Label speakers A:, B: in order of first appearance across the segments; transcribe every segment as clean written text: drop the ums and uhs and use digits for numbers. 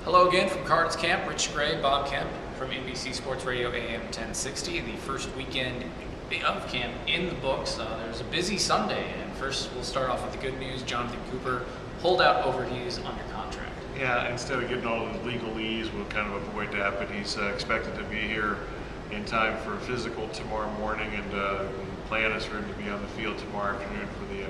A: Hello again from Cards Camp. Rich Gray, Bob Kemp from NBC Sports Radio AM 1060. The first weekend of camp in the books. There's a busy Sunday, and first we'll start off with the good news. Jonathan Cooper pulled out over he's under contract.
B: Yeah, instead of getting all the legalese, we'll kind of avoid that, but he's expected to be here in time for a physical tomorrow morning, and the plan is for him to be on the field tomorrow afternoon for the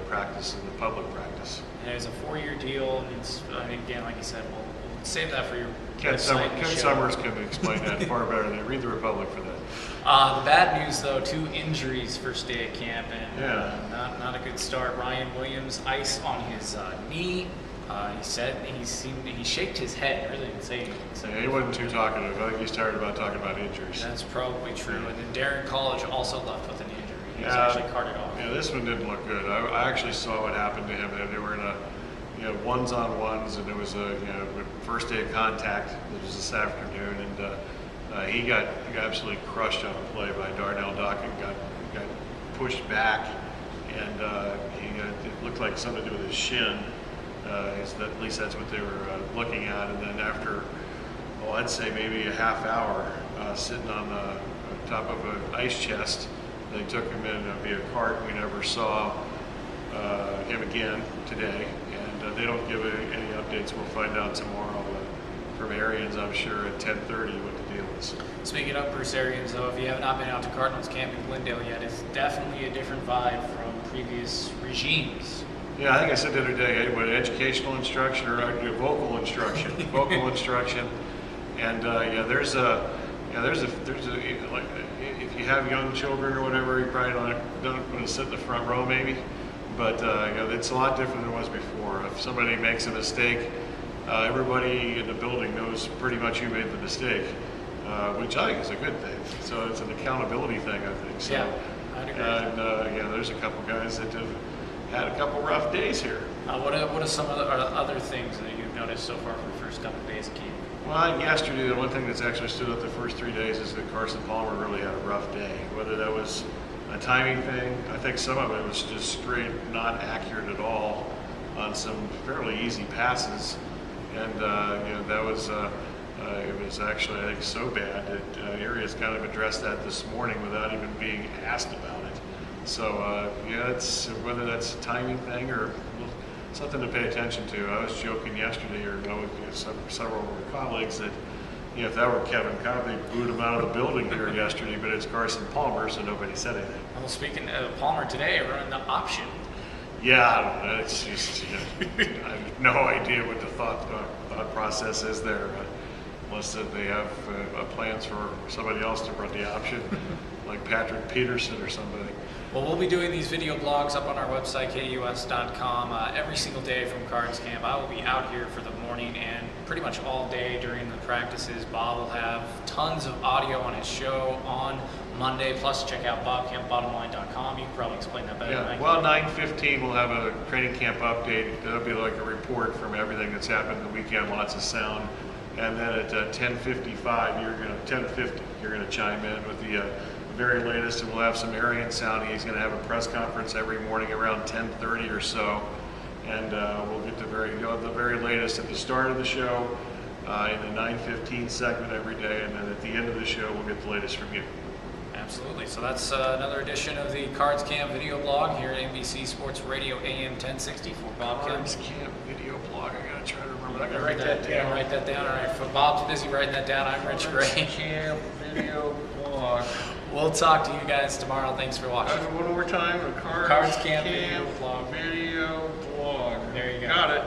B: practice and the public practice.
A: And it's a 4-year deal. It's, again, like you said, we'll save that for your
B: Ken Summers can explain that far better than read the Republic for that.
A: The bad news, though, 2 injuries first day at camp, and not a good start. Ryan Williams, ice on his knee. He said he shaked his head. Really didn't say anything.
B: Yeah, he wasn't too talkative. I think he's tired about talking about injuries.
A: That's probably true. And then Daryn Colledge also left with an injury. He was actually carted off.
B: Yeah, this one didn't look good. I actually saw what happened to him. They were in a ones on ones, and it was a first day of contact. It was this afternoon, and he got absolutely crushed on a play by Darnell Dock and got pushed back, and it looked like something to do with his shin. At least that's what they were looking at. And then after, I'd say maybe a half hour sitting on the top of an ice chest, they took him in via cart. We never saw him again today, and they don't give any updates. We'll find out tomorrow from Arians, I'm sure, at 10:30 what the deal is.
A: Speaking of Bruce Arians, though, if you have not been out to Cardinals camp in Glendale yet, it's definitely a different vibe from previous regimes.
B: Yeah, I think I said the other day, what, educational instruction or vocal instruction? Vocal instruction, and there's a like, if you have young children or whatever, you probably don't want to sit in the front row maybe, but it's a lot different than it was before. If somebody makes a mistake, everybody in the building knows pretty much who made the mistake, which I think is a good thing. So it's an accountability thing, I think. So,
A: yeah, I'd agree.
B: And there's a couple guys that have had a couple rough days here.
A: What are some of the other things that you've noticed so far for the first couple of days of camp?
B: Well, yesterday, the one thing that's actually stood out the first 3 days is that Carson Palmer really had a rough day. Whether that was a timing thing, I think some of it was just straight not accurate at all on some fairly easy passes, and that was it was actually, I think, so bad that Arias kind of addressed that this morning without even being asked about it. So it's whether that's a timing thing or something to pay attention to. I was joking yesterday, or with several of our colleagues, that if that were Kevin Cobb, they'd boot him out of the building here yesterday. But it's Carson Palmer, so nobody said anything.
A: Well, speaking of Palmer today, running the option.
B: Yeah, I don't know. It's just I have no idea what the thought process is there, unless that they have plans for somebody else to run the option, like Patrick Peterson or somebody.
A: Well, we'll be doing these video blogs up on our website, KUS.com, every single day from Cards Camp. I will be out here for the morning and pretty much all day during the practices. Bob will have tons of audio on his show on Monday. Plus, check out bobcampbottomline.com. You can probably explain that better than I can.
B: Well, 9:15 we'll have a training camp update. That'll be like a report from everything that's happened the weekend, lots of sound. And then at 10:55, you're gonna chime in with the very latest, and we'll have some Arian sound. He's going to have a press conference every morning around 10:30 or so, and we'll get the very latest at the start of the show, in the 9:15 segment every day, and then at the end of the show we'll get the latest from you.
A: Absolutely. So that's another edition of the Cards Camp video blog here at NBC Sports Radio AM 1060 for Bob Kemp.
B: Cards Camp video blog. I got to try to remember.
A: I got to write that down. Write that down. All right. For Bob's busy writing that down. I'm Rich Gray.
B: Camp video blog.
A: We'll talk to you guys tomorrow. Thanks for watching.
B: One more time.
A: Cards Camp video blog.
B: Video blog.
A: There you go.
B: Got it.